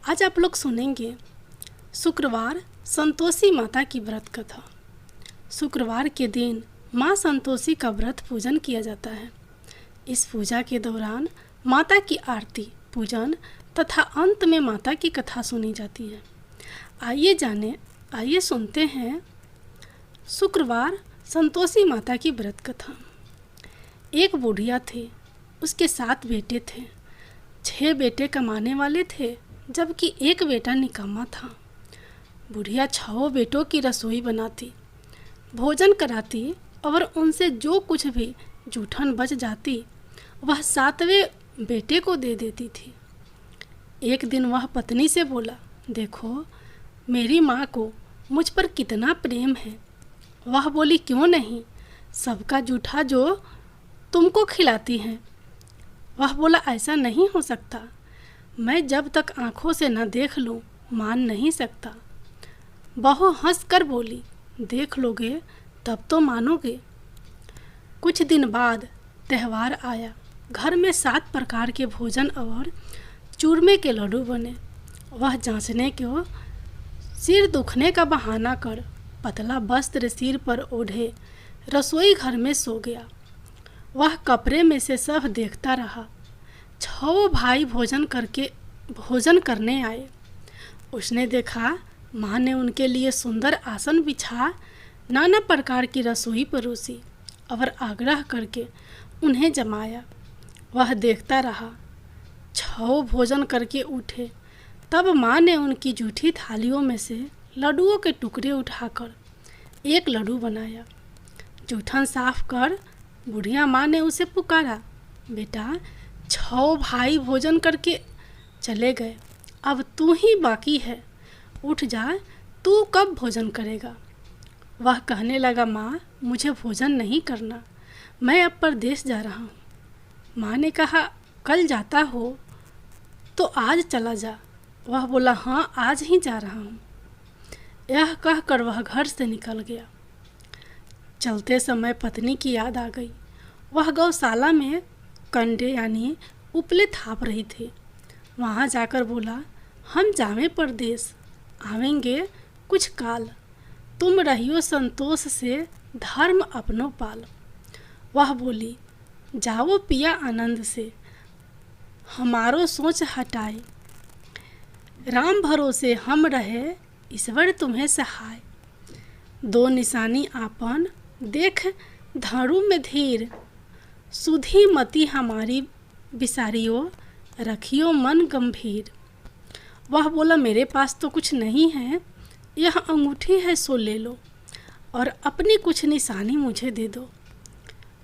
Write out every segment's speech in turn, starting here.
आज आप लोग सुनेंगे शुक्रवार संतोषी माता की व्रत कथा। शुक्रवार के दिन माँ संतोषी का व्रत पूजन किया जाता है। इस पूजा के दौरान माता की आरती पूजन तथा अंत में माता की कथा सुनी जाती है। आइए सुनते हैं शुक्रवार संतोषी माता की व्रत कथा। एक बुढ़िया थी, उसके 7 बेटे थे। 6 बेटे कमाने वाले थे, जबकि एक बेटा निकम्मा था। बुढ़िया 6 बेटों की रसोई बनाती, भोजन कराती और उनसे जो कुछ भी जूठन बच जाती वह 7वें बेटे को दे देती थी। एक दिन वह पत्नी से बोला, देखो मेरी माँ को मुझ पर कितना प्रेम है। वह बोली, क्यों नहीं, सबका जूठा जो तुमको खिलाती हैं। वह बोला, ऐसा नहीं हो सकता, मैं जब तक आँखों से न देख लूँ मान नहीं सकता। बहू हंस कर बोली, देख लोगे तब तो मानोगे। कुछ दिन बाद त्यौहार आया। घर में 7 प्रकार के भोजन और चूरमे के लड्डू बने। वह जांचने को सिर दुखने का बहाना कर पतला वस्त्र सिर पर ओढ़े रसोई घर में सो गया। वह कपड़े में से सब देखता रहा। 6 भाई भोजन करने आए। उसने देखा माँ ने उनके लिए सुंदर आसन बिछा नाना प्रकार की रसोई परोसी और आग्रह करके उन्हें जमाया। वह देखता रहा। 6 भोजन करके उठे, तब माँ ने उनकी जूठी थालियों में से लड्डुओं के टुकड़े उठाकर एक लड्डू बनाया। जूठन साफ कर बुढ़िया माँ ने उसे पुकारा, बेटा 6 भाई भोजन करके चले गए, अब तू ही बाकी है, उठ जा, तू कब भोजन करेगा। वह कहने लगा, माँ मुझे भोजन नहीं करना, मैं अब परदेश जा रहा हूँ। माँ ने कहा, कल जाता हो तो आज चला जा। वह बोला, हाँ आज ही जा रहा हूँ। यह कहकर वह घर से निकल गया। चलते समय पत्नी की याद आ गई। वह गौशाला में कंडे यानी उपले थाप रही थी। वहाँ जाकर बोला, हम जावें परदेश, आवेंगे कुछ काल, तुम रहियो संतोष से धर्म अपनो पाल। वह बोली, जाओ पिया आनंद से, हमारो सोच हटाए, राम भरोसे हम रहे, ईश्वर तुम्हें सहाय। 2 निशानी आपन देख धारू में धीर, सुधी मति हमारी बिसारियो, रखियो मन गंभीर। वह बोला, मेरे पास तो कुछ नहीं है, यह अंगूठी है सो ले लो और अपनी कुछ निशानी मुझे दे दो।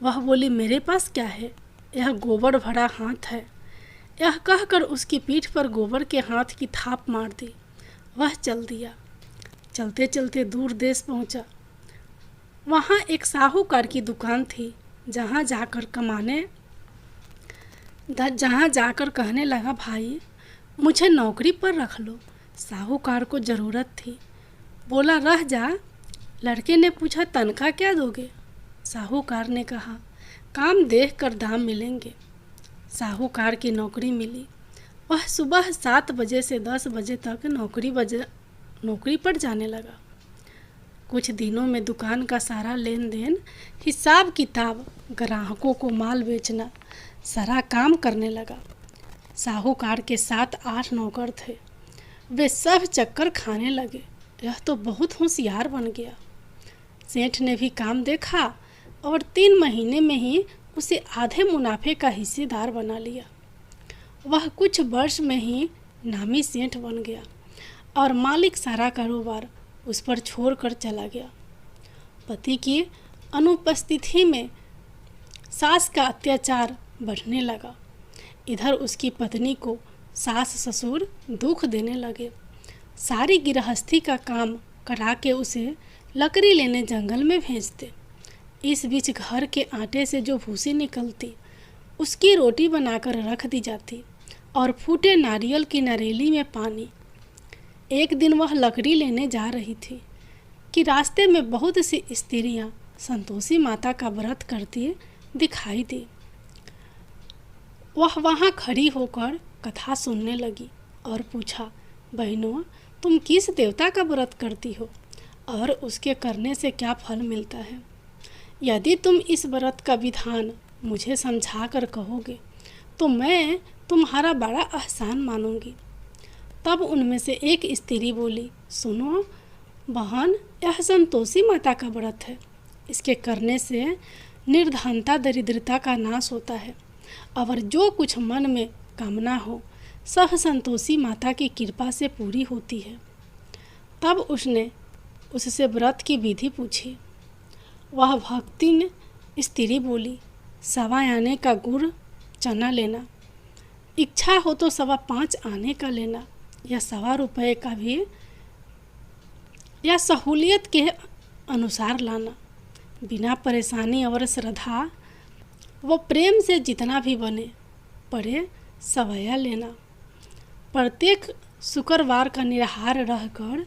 वह बोली, मेरे पास क्या है, यह गोबर भरा हाथ है। यह कहकर उसकी पीठ पर गोबर के हाथ की थाप मार दी। वह चल दिया। चलते चलते दूर देश पहुंचा। वहाँ एक साहूकार की दुकान थी, जहाँ जाकर कहने लगा, भाई मुझे नौकरी पर रख लो। साहूकार को ज़रूरत थी। बोला, रह जा। लड़के ने पूछा, तनख्वाह क्या दोगे। साहूकार ने कहा, काम देख कर दाम मिलेंगे। साहूकार की नौकरी मिली। वह सुबह 7 बजे से 10 बजे तक नौकरी पर जाने लगा। कुछ दिनों में दुकान का सारा लेन देन, हिसाब किताब, ग्राहकों को माल बेचना, सारा काम करने लगा। साहूकार के 7-8 नौकर थे। वे सब चक्कर खाने लगे। यह तो बहुत होशियार बन गया। सेठ ने भी काम देखा और 3 महीने में ही उसे आधे मुनाफे का हिस्सेदार बना लिया। वह कुछ वर्ष में ही नामी सेठ बन गया और मालिक सारा कारोबार उस पर छोड़कर चला गया। पति की अनुपस्थिति में सास का अत्याचार बढ़ने लगा। इधर उसकी पत्नी को सास ससुर दुख देने लगे। सारी गृहस्थी का काम करा के उसे लकड़ी लेने जंगल में भेजते। इस बीच घर के आटे से जो भूसी निकलती उसकी रोटी बनाकर रख दी जाती और फूटे नारियल की नरेली में पानी। एक दिन वह लकड़ी लेने जा रही थी कि रास्ते में बहुत सी स्त्रियां संतोषी माता का व्रत करती दिखाई दी। वह वहाँ खड़ी होकर कथा सुनने लगी और पूछा, बहनों, तुम किस देवता का व्रत करती हो और उसके करने से क्या फल मिलता है? यदि तुम इस व्रत का विधान मुझे समझा कर कहोगे तो मैं तुम्हारा बड़ा एहसान मानूंगी। तब उनमें से एक स्त्री बोली, सुनो बहन, यह संतोषी माता का व्रत है। इसके करने से निर्धनता दरिद्रता का नाश होता है और जो कुछ मन में कामना हो सब संतोषी माता की कृपा से पूरी होती है। तब उसने उससे व्रत की विधि पूछी। वह भक्तिन स्त्री बोली, 1.25 आने का गुड़ चना लेना, इच्छा हो तो 5.25 आने का लेना, या 1.25 रुपये का भी, या सहूलियत के अनुसार लाना। बिना परेशानी और श्रद्धा व प्रेम से जितना भी बने पड़े सवैया लेना। प्रत्येक शुक्रवार का निराहार रहकर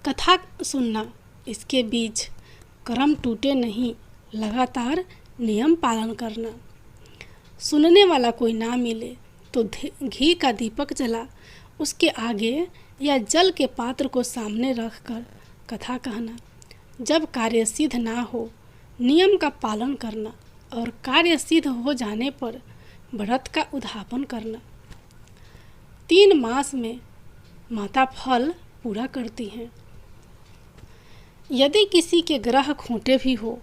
कथा सुनना। इसके बीच कर्म टूटे नहीं, लगातार नियम पालन करना। सुनने वाला कोई ना मिले तो घी का दीपक जला उसके आगे या जल के पात्र को सामने रखकर कथा कहना। जब कार्य सिद्ध ना हो नियम का पालन करना और कार्य सिद्ध हो जाने पर व्रत का उद्यापन करना। 3 मास में माता फल पूरा करती हैं। यदि किसी के ग्रह खोटे भी हो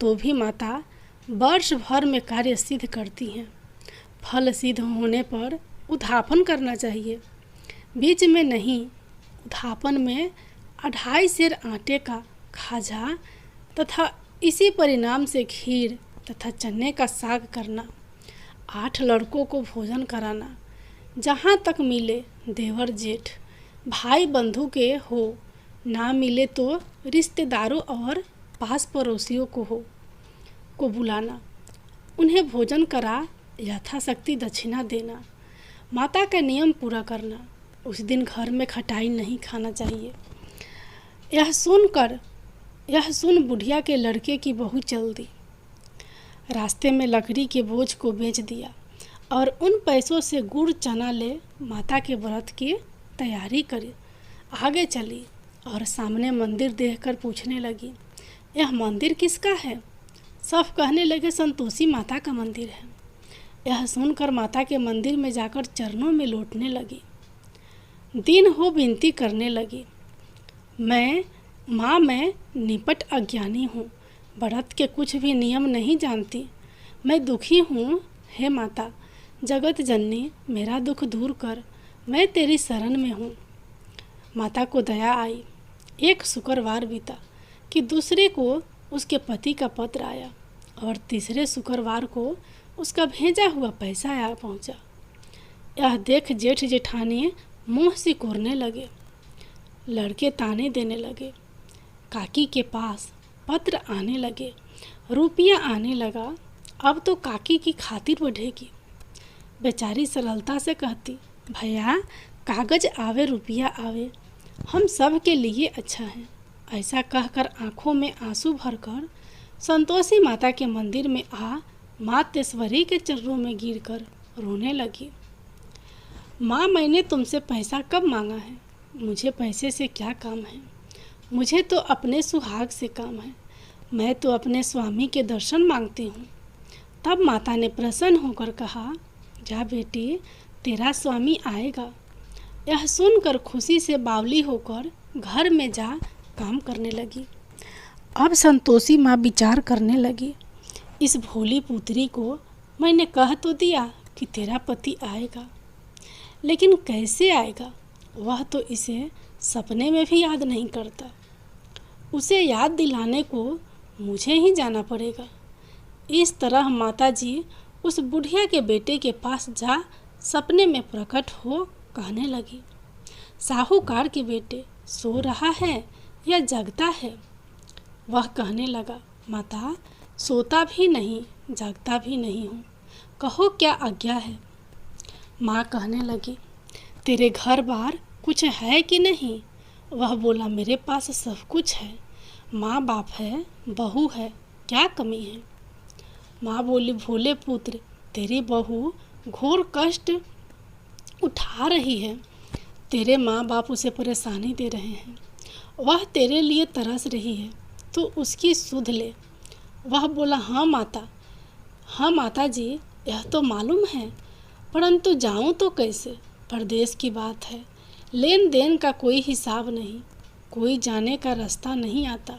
तो भी माता वर्ष भर में कार्य सिद्ध करती हैं। फल सिद्ध होने पर उद्यापन करना चाहिए, बीच में नहीं। उद्यापन में 2.5 सेर आटे का खाजा तथा इसी परिणाम से खीर तथा चने का साग करना। 8 लड़कों को भोजन कराना। जहाँ तक मिले देवर जेठ भाई बंधु के हो, ना मिले तो रिश्तेदारों और पास पड़ोसियों को बुलाना। उन्हें भोजन करा यथाशक्ति दक्षिणा देना। माता का नियम पूरा करना। उस दिन घर में खटाई नहीं खाना चाहिए। यह सुन बुढ़िया के लड़के की बहू चल दी। रास्ते में लकड़ी के बोझ को बेच दिया और उन पैसों से गुड़ चना ले माता के व्रत की तैयारी करी। आगे चली और सामने मंदिर देखकर पूछने लगी, यह मंदिर किसका है? सब कहने लगे, संतोषी माता का मंदिर है। यह सुनकर माता के मंदिर में जाकर चरणों में लौटने लगी। दिन हो विनती करने लगी, मैं निपट अज्ञानी हूँ, व्रत के कुछ भी नियम नहीं जानती। मैं दुखी हूँ, हे माता जगत जननी, मेरा दुख दूर कर, मैं तेरी शरण में हूँ। माता को दया आई। एक शुक्रवार बीता कि दूसरे को उसके पति का पत्र आया और तीसरे शुक्रवार को उसका भेजा हुआ पैसा आ पहुँचा। यह देख जेठ जेठानी मुँह सिकोड़ने लगे। लड़के ताने देने लगे। काकी के पास पत्र आने लगे, रुपया आने लगा। अब तो काकी की खातिर बढ़ेगी। बेचारी सरलता से कहती, भैया कागज आवे रुपया आवे, हम सब के लिए अच्छा है। ऐसा कहकर आंखों में आंसू भरकर संतोषी माता के मंदिर में आ मातेश्वरी के चरणों में गिरकर रोने लगी। माँ, मैंने तुमसे पैसा कब मांगा है? मुझे पैसे से क्या काम है? मुझे तो अपने सुहाग से काम है। मैं तो अपने स्वामी के दर्शन मांगती हूँ। तब माता ने प्रसन्न होकर कहा, जा बेटी, तेरा स्वामी आएगा। यह सुनकर खुशी से बावली होकर घर में जा काम करने लगी। अब संतोषी माँ विचार करने लगी, इस भोली पुत्री को मैंने कह तो दिया कि तेरा पति आएगा, लेकिन कैसे आएगा? वह तो इसे सपने में भी याद नहीं करता। उसे याद दिलाने को मुझे ही जाना पड़ेगा। इस तरह माताजी उस बुढ़िया के बेटे के पास जा सपने में प्रकट हो कहने लगी, साहूकार के बेटे सो रहा है या जगता है? वह कहने लगा, माता सोता भी नहीं जगता भी नहीं हूँ, कहो क्या आज्ञा है? माँ कहने लगी, तेरे घर बार कुछ है कि नहीं? वह बोला, मेरे पास सब कुछ है, माँ बाप है, बहू है, क्या कमी है? माँ बोली, भोले पुत्र, तेरी बहू घोर कष्ट उठा रही है। तेरे माँ बाप उसे परेशानी दे रहे हैं। वह तेरे लिए तरस रही है, तो उसकी सुध ले। वह बोला, हाँ माता जी, यह तो मालूम है, परंतु जाऊं तो कैसे? परदेश की बात है, लेन देन का कोई हिसाब नहीं, कोई जाने का रास्ता नहीं आता,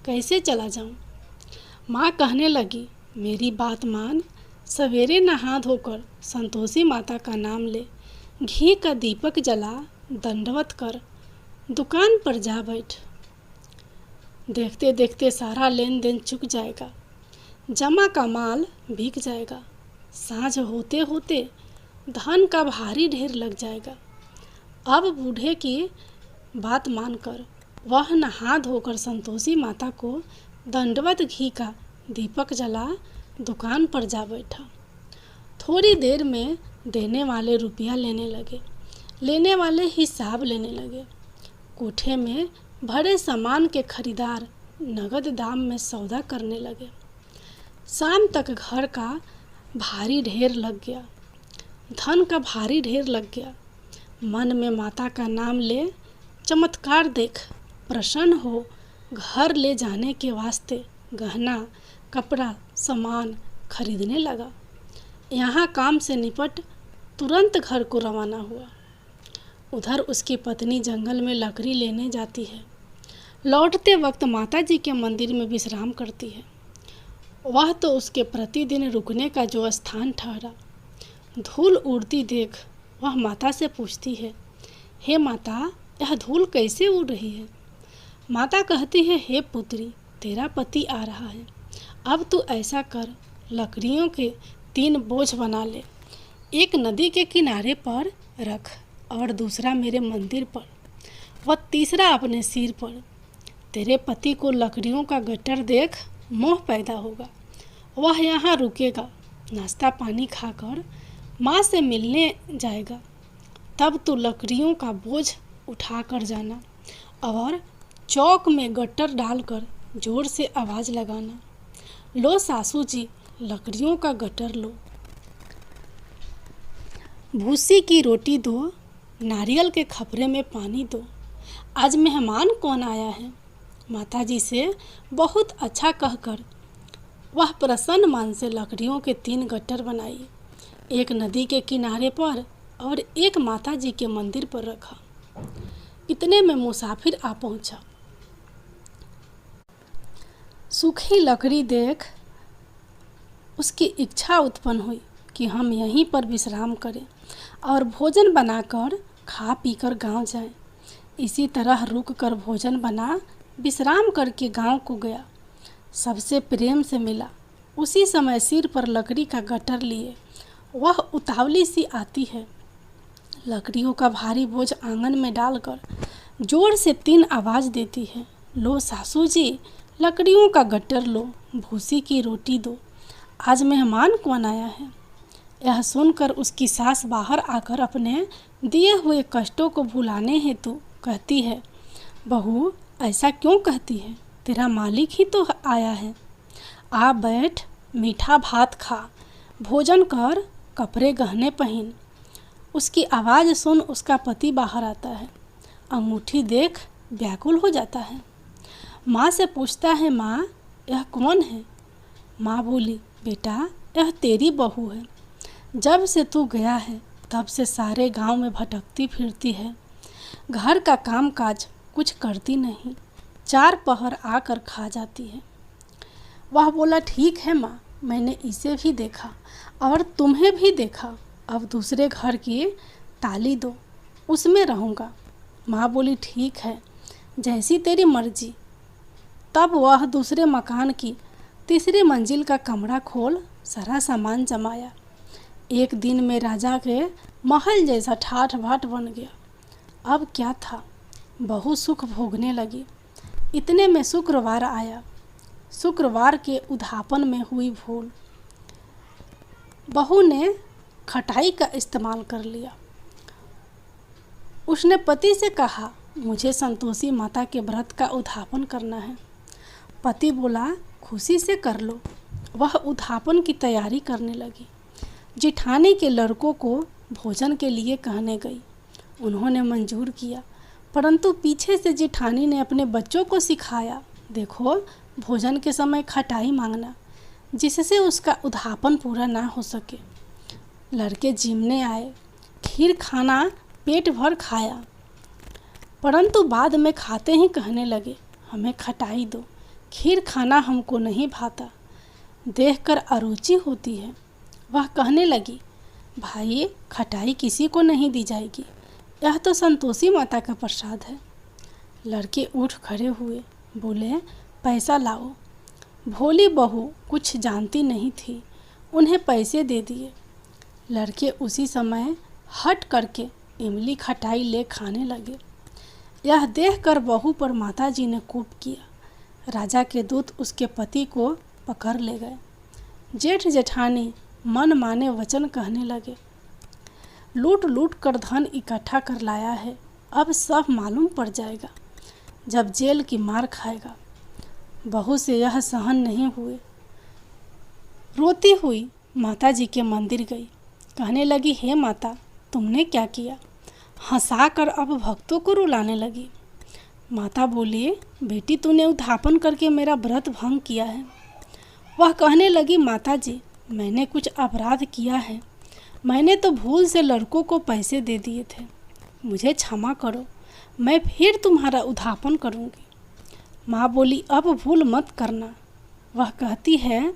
कैसे चला जाऊं? माँ कहने लगी, मेरी बात मान, सवेरे नहा धोकर संतोषी माता का नाम ले, घी का दीपक जला, दंडवत कर, दुकान पर जा बैठ। देखते देखते सारा लेन देन चुक जाएगा, जमा का माल बिक जाएगा, साँझ होते होते धन का भारी ढेर लग जाएगा। अब बूढ़े की बात मानकर वह नहा धोकर संतोषी माता को दंडवत घी का दीपक जला दुकान पर जा बैठा। थोड़ी देर में देने वाले रुपया लेने लगे, लेने वाले हिसाब लेने लगे। कोठे में भरे सामान के खरीदार नगद दाम में सौदा करने लगे। शाम तक घर का भारी ढेर लग गया, धन का भारी ढेर लग गया। मन में माता का नाम ले, चमत्कार देख, प्रसन्न हो, घर ले जाने के वास्ते गहना कपड़ा सामान खरीदने लगा। यहाँ काम से निपट तुरंत घर को रवाना हुआ। उधर उसकी पत्नी जंगल में लकड़ी लेने जाती है। लौटते वक्त माता जी के मंदिर में विश्राम करती है। वह तो उसके प्रतिदिन रुकने का जो स्थान ठहरा। धूल उड़ती देख वह माता से पूछती है, हे माता, यह धूल कैसे उड़ रही है? माता कहती है, हे पुत्री, तेरा पति आ रहा है। अब तू ऐसा कर, लकड़ियों के 3 बोझ बना ले, एक नदी के किनारे पर रख और दूसरा मेरे मंदिर पर व तीसरा अपने सिर पर। तेरे पति को लकड़ियों का गट्टर देख मोह पैदा होगा, वह यहाँ रुकेगा, नाश्ता पानी खाकर माँ से मिलने जाएगा। तब तू लकड़ियों का बोझ उठा कर जाना और चौक में गट्टर डालकर जोर से आवाज़ लगाना, लो सासू जी, लकड़ियों का गट्टर लो, भूसी की रोटी दो, नारियल के खपरे में पानी दो। आज मेहमान कौन आया है? माताजी से बहुत अच्छा कहकर वह प्रसन्न मन से लकड़ियों के 3 गट्टर बनाई, एक नदी के किनारे पर और एक माताजी के मंदिर पर रखा। इतने में मुसाफिर आ पहुंचा। सूखी लकड़ी देख उसकी इच्छा उत्पन्न हुई कि हम यहीं पर विश्राम करें और भोजन बनाकर खा पीकर गांव जाएं। इसी तरह रुक कर भोजन बना विश्राम करके गांव को गया। सबसे प्रेम से मिला। उसी समय सिर पर लकड़ी का गट्टर लिए वह उतावली सी आती है। लकड़ियों का भारी बोझ आंगन में डालकर जोर से 3 आवाज़ देती है, लो सासू जी, लकड़ियों का गट्टर लो, भूसी की रोटी दो, आज मेहमान कौन आया है? यह सुनकर उसकी सास बाहर आकर अपने दिए हुए कष्टों को भुलाने हेतु कहती है, बहू, ऐसा क्यों कहती है? तेरा मालिक ही तो आया है। आ बैठ, मीठा भात खा, भोजन कर, कपड़े गहने पहन। उसकी आवाज़ सुन उसका पति बाहर आता है। अंगूठी देख व्याकुल हो जाता है। माँ से पूछता है, माँ, यह कौन है? माँ बोली, बेटा, यह तेरी बहू है। जब से तू गया है तब से सारे गांव में भटकती फिरती है, घर का काम काज कुछ करती नहीं, 4 पहर आकर खा जाती है। वह बोला, ठीक है माँ, मैंने इसे भी देखा और तुम्हें भी देखा, अब दूसरे घर की ताली दो, उसमें रहूँगा। माँ बोली, ठीक है, जैसी तेरी मर्जी। तब वह दूसरे मकान की 3री मंजिल का कमरा खोल सारा सामान जमाया। एक दिन में राजा के महल जैसा ठाठ बाट बन गया। अब क्या था, बहू सुख भोगने लगी। इतने में शुक्रवार आया। शुक्रवार के उद्यापन में हुई भूल। बहू ने खटाई का इस्तेमाल कर लिया। उसने पति से कहा, मुझे संतोषी माता के व्रत का उद्यापन करना है। पति बोला, खुशी से कर लो। वह उद्यापन की तैयारी करने लगी। जेठानी के लड़कों को भोजन के लिए कहने गई। उन्होंने मंजूर किया, परंतु पीछे से जेठानी ने अपने बच्चों को सिखाया, देखो भोजन के समय खटाई मांगना, जिससे उसका उद्यापन पूरा ना हो सके। लड़के जिमने आए, खीर खाना पेट भर खाया, परंतु बाद में खाते ही कहने लगे, हमें खटाई दो, खीर खाना हमको नहीं भाता, देखकर अरुचि होती है। वह कहने लगी, भाई खटाई किसी को नहीं दी जाएगी, यह तो संतोषी माता का प्रसाद है। लड़के उठ खड़े हुए, बोले, पैसा लाओ। भोली बहू कुछ जानती नहीं थी, उन्हें पैसे दे दिए। लड़के उसी समय हट करके इमली खटाई ले खाने लगे। यह देखकर बहू पर माताजी ने कोप किया। राजा के दूत उसके पति को पकड़ ले गए। जेठ जेठानी मन माने वचन कहने लगे, लूट लूट कर धन इकट्ठा कर लाया है, अब सब मालूम पड़ जाएगा, जब जेल की मार खाएगा। बहू से यह सहन नहीं हुए, रोती हुई माता जी के मंदिर गई। कहने लगी, हे माता, तुमने क्या किया? हंसाकर अब भक्तों को रुलाने लगी। माता बोली, बेटी तूने उद्यापन करके मेरा व्रत भंग किया है। वह कहने लगी, माता जी मैंने कुछ अपराध किया है, मैंने तो भूल से लड़कों को पैसे दे दिए थे, मुझे क्षमा करो, मैं फिर तुम्हारा उद्यापन करूँगी। माँ बोली, अब भूल मत करना। वह कहती है,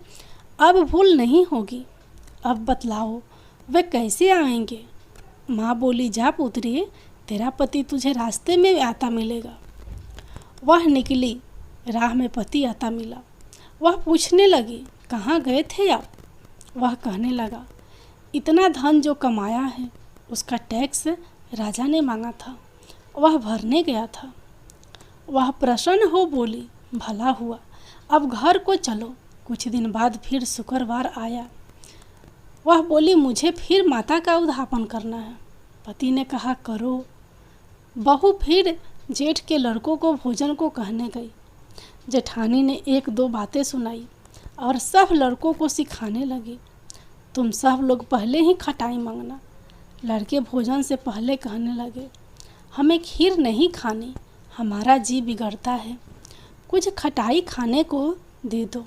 अब भूल नहीं होगी, अब बतलाओ वे कैसे आएंगे? माँ बोली, जा पुत्री, तेरा पति तुझे रास्ते में आता मिलेगा। वह निकली, राह में पति आता मिला। वह पूछने लगी, कहाँ गए थे आप? वह कहने लगा, इतना धन जो कमाया है उसका टैक्स राजा ने मांगा था, वह भरने गया था। वह प्रसन्न हो बोली, भला हुआ, अब घर को चलो। कुछ दिन बाद फिर शुक्रवार आया। वह बोली, मुझे फिर माता का उद्यापन करना है। पति ने कहा, करो। बहू फिर जेठ के लड़कों को भोजन को कहने गई। जेठानी ने एक दो बातें सुनाई और सब लड़कों को सिखाने लगी, तुम सब लोग पहले ही खटाई मांगना। लड़के भोजन से पहले कहने लगे, हमें खीर नहीं खानी, हमारा जी बिगड़ता है, कुछ खटाई खाने को दे दो।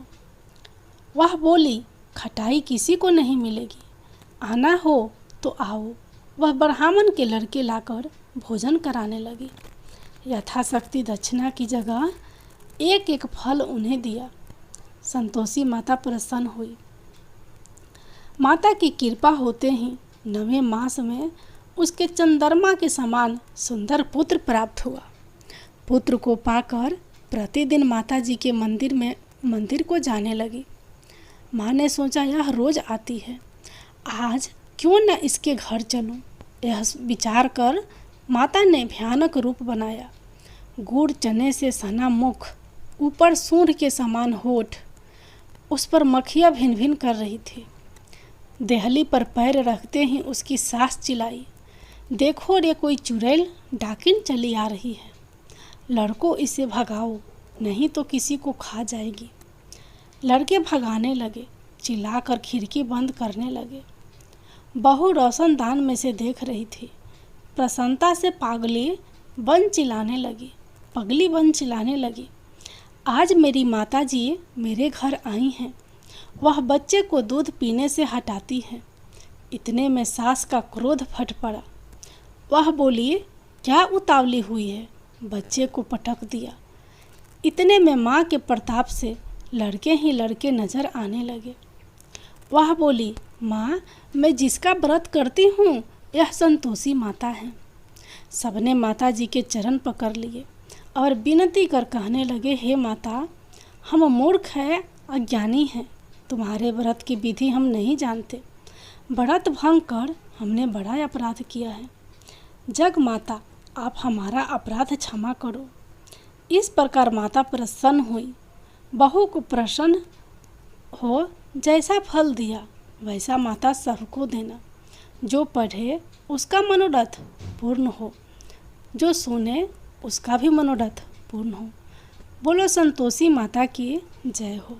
वह बोली, खटाई किसी को नहीं मिलेगी, आना हो तो आओ। वह ब्राह्मण के लड़के लाकर भोजन कराने लगी। यथाशक्ति दक्षिणा की जगह एक एक फल उन्हें दिया। संतोषी माता प्रसन्न हुई। माता की कृपा होते ही 9वें मास में उसके चंद्रमा के समान सुंदर पुत्र प्राप्त हुआ। पुत्र को पाकर प्रतिदिन माता जी के मंदिर को जाने लगी। माँ ने सोचा, यह रोज आती है, आज क्यों न इसके घर चलूं। यह विचार कर माता ने भयानक रूप बनाया। गुड़ चने से सना मुख, ऊपर सूंड के समान होठ, उस पर मक्खियाँ भिन भिन कर रही थी। देहली पर पैर रखते ही उसकी सास चिल्लाई, देखो रे कोई चुड़ैल डाकिन चली आ रही है, लड़कों इसे भगाओ, नहीं तो किसी को खा जाएगी। लड़के भगाने लगे, चिल्लाकर खिड़की बंद करने लगे। बहू रोशनदान में से देख रही थी। प्रसन्नता से पगली बन चिल्लाने लगी, आज मेरी माता जी मेरे घर आई हैं, वह बच्चे को दूध पीने से हटाती है। इतने में सास का क्रोध फट पड़ा। वह बोली, क्या उतावली हुई है? बच्चे को पटक दिया। इतने में माँ के प्रताप से लड़के ही लड़के नजर आने लगे। वह बोली, माँ, मैं जिसका व्रत करती हूँ यह संतोषी माता है। सबने माता जी के चरण पकड़ लिए और विनती कर कहने लगे, हे माता, हम मूर्ख हैं, अज्ञानी हैं, तुम्हारे व्रत की विधि हम नहीं जानते, व्रत भंग कर हमने बड़ा अपराध किया है। जग माता, आप हमारा अपराध क्षमा करो। इस प्रकार माता प्रसन्न हुई। बहू को प्रसन्न हो जैसा फल दिया वैसा माता सबको देना। जो पढ़े उसका मनोरथ पूर्ण हो, जो सुने उसका भी मनोरथ पूर्ण हो। बोलो संतोषी माता की जय हो।